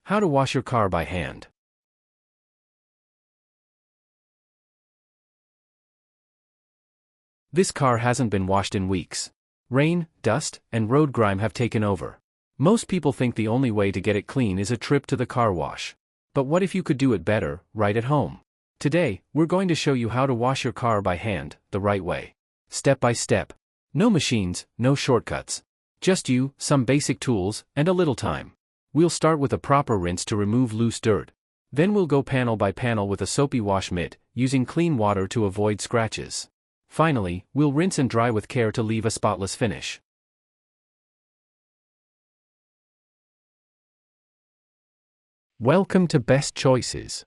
How to wash your car by hand. This car hasn't been washed in weeks. Rain, dust, and road grime have taken over. Most people think the only way to get it clean is a trip to the car wash. But what if you could do it better, right at home? Today, we're going to show you how to wash your car by hand, the right way. Step by step. No machines, no shortcuts. Just you, some basic tools, and a little time. We'll start with a proper rinse to remove loose dirt. Then we'll go panel by panel with a soapy wash mitt, using clean water to avoid scratches. Finally, we'll rinse and dry with care to leave a spotless finish. Welcome to Best Choices.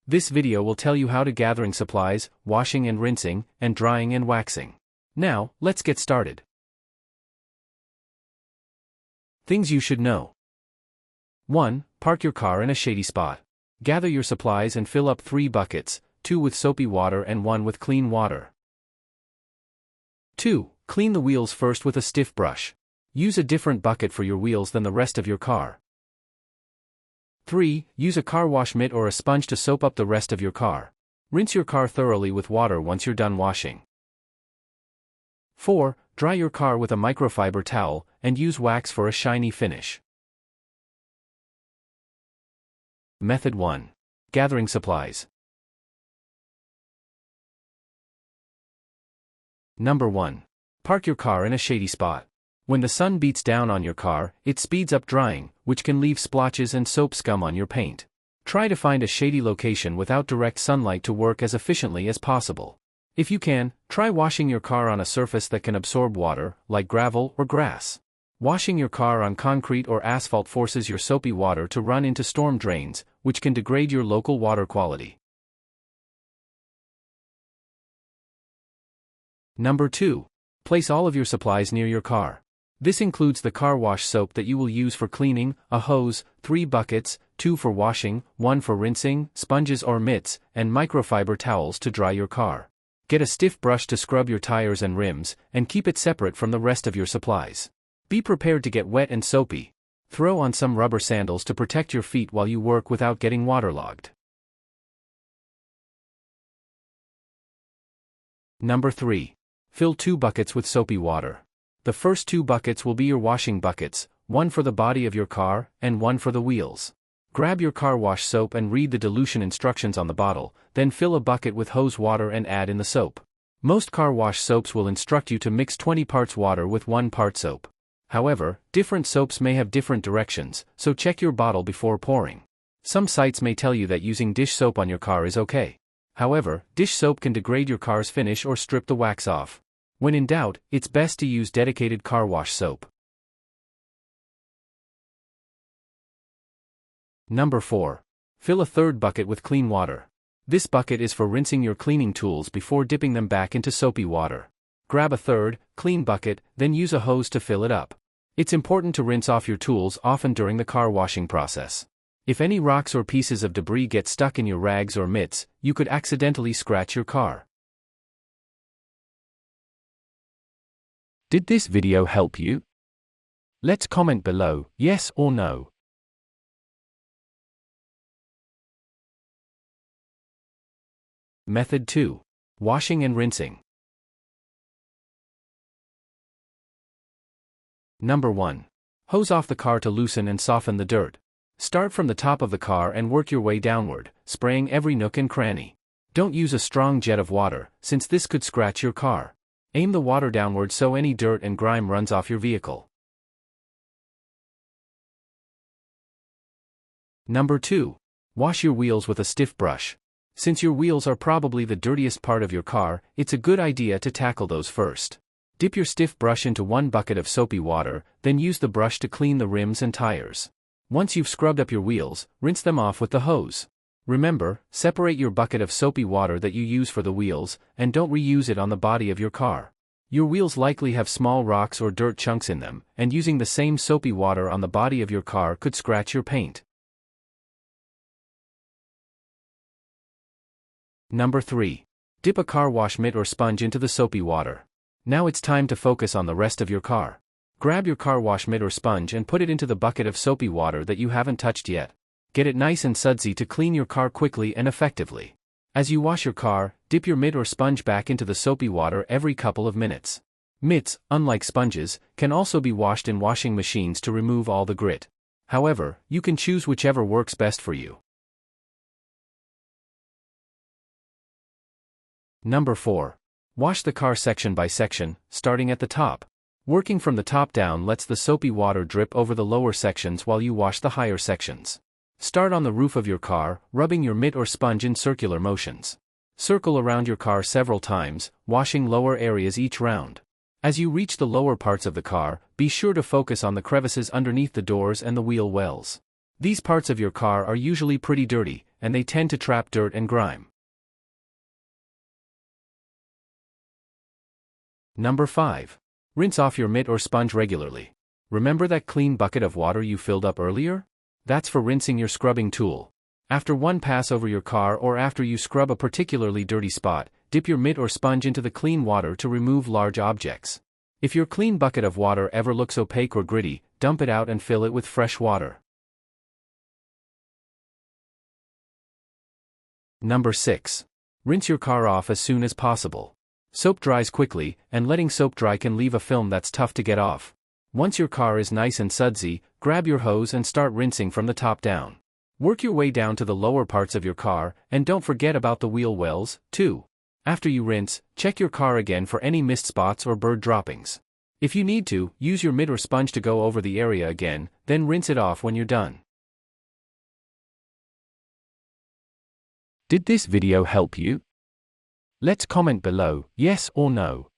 This video will tell you how to gathering supplies, washing and rinsing, and drying and waxing. Now, let's get started. Things you should know. 1. Park your car in a shady spot. Gather your supplies and fill up 3 buckets, 2 with soapy water and 1 with clean water. 2. Clean the wheels first with a stiff brush. Use a different bucket for your wheels than the rest of your car. 3. Use a car wash mitt or a sponge to soap up the rest of your car. Rinse your car thoroughly with water once you're done washing. 4. Dry your car with a microfiber towel, and use wax for a shiny finish. Method 1. Gathering supplies. Number 1. Park your car in a shady spot. When the sun beats down on your car, it speeds up drying, which can leave splotches and soap scum on your paint. Try to find a shady location without direct sunlight to work as efficiently as possible. If you can, try washing your car on a surface that can absorb water, like gravel or grass. Washing your car on concrete or asphalt forces your soapy water to run into storm drains, which can degrade your local water quality. Number 2. Place all of your supplies near your car. This includes the car wash soap that you will use for cleaning, a hose, 3 buckets, 2 for washing, 1 for rinsing, sponges or mitts, and microfiber towels to dry your car. Get a stiff brush to scrub your tires and rims, and keep it separate from the rest of your supplies. Be prepared to get wet and soapy. Throw on some rubber sandals to protect your feet while you work without getting waterlogged. Number 3. Fill 2 buckets with soapy water. The first 2 buckets will be your washing buckets, 1 for the body of your car, and 1 for the wheels. Grab your car wash soap and read the dilution instructions on the bottle, then fill a bucket with hose water and add in the soap. Most car wash soaps will instruct you to mix 20 parts water with 1 part soap. However, different soaps may have different directions, so check your bottle before pouring. Some sites may tell you that using dish soap on your car is okay. However, dish soap can degrade your car's finish or strip the wax off. When in doubt, it's best to use dedicated car wash soap. Number 4. Fill a 3rd bucket with clean water. This bucket is for rinsing your cleaning tools before dipping them back into soapy water. Grab a 3rd, clean bucket, then use a hose to fill it up. It's important to rinse off your tools often during the car washing process. If any rocks or pieces of debris get stuck in your rags or mitts, you could accidentally scratch your car. Did this video help you? Let's comment below, yes or no. Method 2. Washing and rinsing. Number 1. Hose off the car to loosen and soften the dirt. Start from the top of the car and work your way downward, spraying every nook and cranny. Don't use a strong jet of water, since this could scratch your car. Aim the water downward so any dirt and grime runs off your vehicle. Number 2. Wash your wheels with a stiff brush. Since your wheels are probably the dirtiest part of your car, it's a good idea to tackle those first. Dip your stiff brush into 1 bucket of soapy water, then use the brush to clean the rims and tires. Once you've scrubbed up your wheels, rinse them off with the hose. Remember, separate your bucket of soapy water that you use for the wheels, and don't reuse it on the body of your car. Your wheels likely have small rocks or dirt chunks in them, and using the same soapy water on the body of your car could scratch your paint. Number 3. Dip a car wash mitt or sponge into the soapy water. Now it's time to focus on the rest of your car. Grab your car wash mitt or sponge and put it into the bucket of soapy water that you haven't touched yet. Get it nice and sudsy to clean your car quickly and effectively. As you wash your car, dip your mitt or sponge back into the soapy water every couple of minutes. Mitts, unlike sponges, can also be washed in washing machines to remove all the grit. However, you can choose whichever works best for you. Number 4. Wash the car section by section, starting at the top. Working from the top down lets the soapy water drip over the lower sections while you wash the higher sections. Start on the roof of your car, rubbing your mitt or sponge in circular motions. Circle around your car several times, washing lower areas each round. As you reach the lower parts of the car, be sure to focus on the crevices underneath the doors and the wheel wells. These parts of your car are usually pretty dirty, and they tend to trap dirt and grime. Number 5. Rinse off your mitt or sponge regularly. Remember that clean bucket of water you filled up earlier? That's for rinsing your scrubbing tool. After one pass over your car or after you scrub a particularly dirty spot, dip your mitt or sponge into the clean water to remove large objects. If your clean bucket of water ever looks opaque or gritty, dump it out and fill it with fresh water. Number 6. Rinse your car off as soon as possible. Soap dries quickly, and letting soap dry can leave a film that's tough to get off. Once your car is nice and sudsy, grab your hose and start rinsing from the top down. Work your way down to the lower parts of your car, and don't forget about the wheel wells, too. After you rinse, check your car again for any mist spots or bird droppings. If you need to, use your mitt or sponge to go over the area again, then rinse it off when you're done. Did this video help you? Let's comment below, yes or no.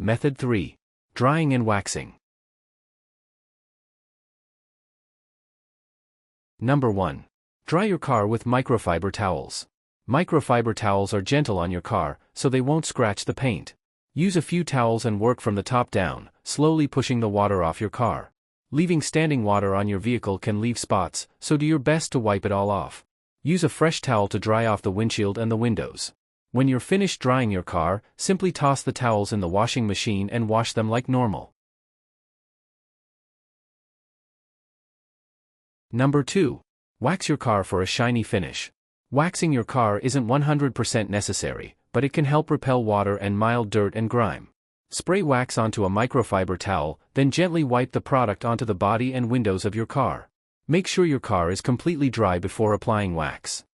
Method 3. Drying and waxing. Number 1. Dry your car with microfiber towels. Microfiber towels are gentle on your car, so they won't scratch the paint. Use a few towels and work from the top down, slowly pushing the water off your car. Leaving standing water on your vehicle can leave spots, so do your best to wipe it all off. Use a fresh towel to dry off the windshield and the windows. When you're finished drying your car, simply toss the towels in the washing machine and wash them like normal. Number 2. Wax your car for a shiny finish. Waxing your car isn't 100% necessary, but it can help repel water and mild dirt and grime. Spray wax onto a microfiber towel, then gently wipe the product onto the body and windows of your car. Make sure your car is completely dry before applying wax.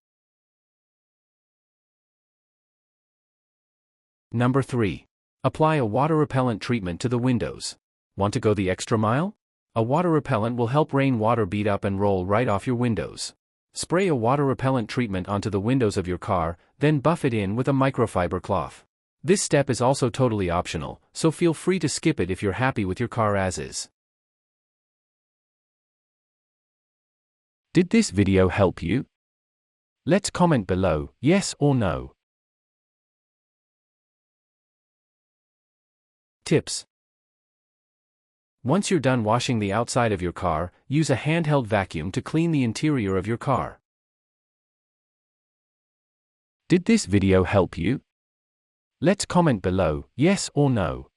Number 3. Apply a water repellent treatment to the windows. Want to go the extra mile? A water repellent will help rainwater bead up and roll right off your windows. Spray a water repellent treatment onto the windows of your car, then buff it in with a microfiber cloth. This step is also totally optional, so feel free to skip it if you're happy with your car as is. Did this video help you? Let's comment below, yes or no. Tips. Once you're done washing the outside of your car, use a handheld vacuum to clean the interior of your car. Did this video help you? Let's comment below, yes or no.